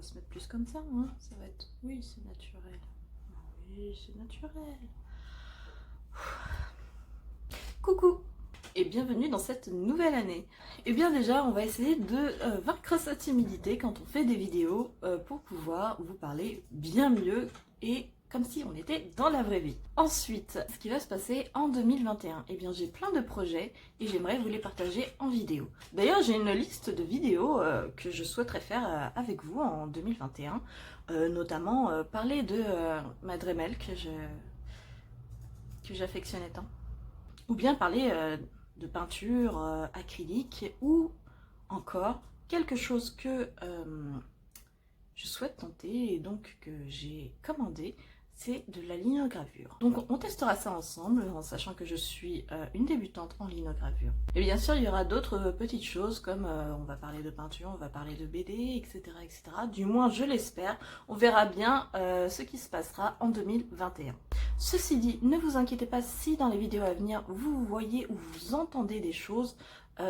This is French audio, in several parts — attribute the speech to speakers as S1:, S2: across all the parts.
S1: va se mettre plus comme ça, hein. Ça va être... Oui, c'est naturel. Oui, c'est naturel. Coucou et bienvenue dans cette nouvelle année. Et bien déjà, on va essayer de vaincre sa timidité quand on fait des vidéos pour pouvoir vous parler bien mieux et comme si on était dans la vraie vie. Ensuite, ce qui va se passer en 2021, eh bien j'ai plein de projets et j'aimerais vous les partager en vidéo. D'ailleurs, j'ai une liste de vidéos que je souhaiterais faire avec vous en 2021, notamment parler de ma Dremel que j'affectionnais tant. Ou bien parler de peinture acrylique ou encore quelque chose que je souhaite tenter et donc que j'ai commandé, c'est de la linogravure. Donc on testera ça ensemble en sachant que je suis une débutante en linogravure. Et bien sûr il y aura d'autres petites choses comme on va parler de peinture, on va parler de BD, etc. etc. Du moins je l'espère, on verra bien ce qui se passera en 2021. Ceci dit, ne vous inquiétez pas si dans les vidéos à venir vous voyez ou vous entendez des choses,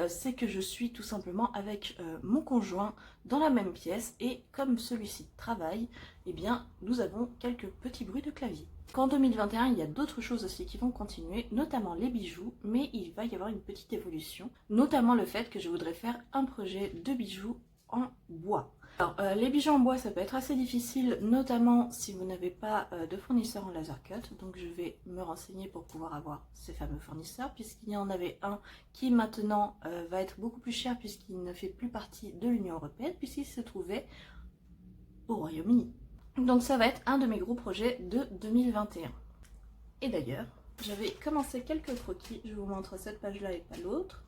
S1: c'est que je suis tout simplement avec mon conjoint dans la même pièce et comme celui-ci travaille, eh bien nous avons quelques petits bruits de clavier. Qu'en 2021, il y a d'autres choses aussi qui vont continuer, notamment les bijoux, mais il va y avoir une petite évolution, notamment le fait que je voudrais faire un projet de bijoux en bois. Alors, les bijoux en bois, ça peut être assez difficile, notamment si vous n'avez pas de fournisseur en laser cut. Donc je vais me renseigner pour pouvoir avoir ces fameux fournisseurs, puisqu'il y en avait un qui maintenant va être beaucoup plus cher, puisqu'il ne fait plus partie de l'Union Européenne, puisqu'il se trouvait au Royaume-Uni. Donc ça va être un de mes gros projets de 2021. Et d'ailleurs, j'avais commencé quelques croquis, je vous montre cette page-là et pas l'autre.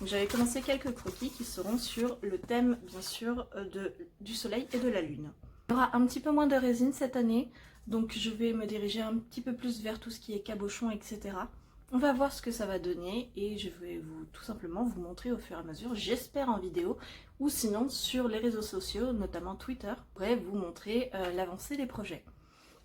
S1: J'avais commencé quelques croquis qui seront sur le thème, bien sûr, du soleil et de la lune. Il y aura un petit peu moins de résine cette année, donc je vais me diriger un petit peu plus vers tout ce qui est cabochon, etc. On va voir ce que ça va donner et je vais tout simplement vous montrer au fur et à mesure, j'espère en vidéo, ou sinon sur les réseaux sociaux, notamment Twitter, je pourrai vous montrer l'avancée des projets.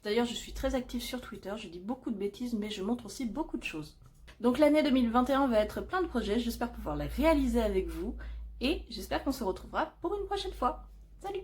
S1: D'ailleurs, je suis très active sur Twitter, je dis beaucoup de bêtises, mais je montre aussi beaucoup de choses. Donc l'année 2021 va être plein de projets, j'espère pouvoir les réaliser avec vous et j'espère qu'on se retrouvera pour une prochaine fois. Salut!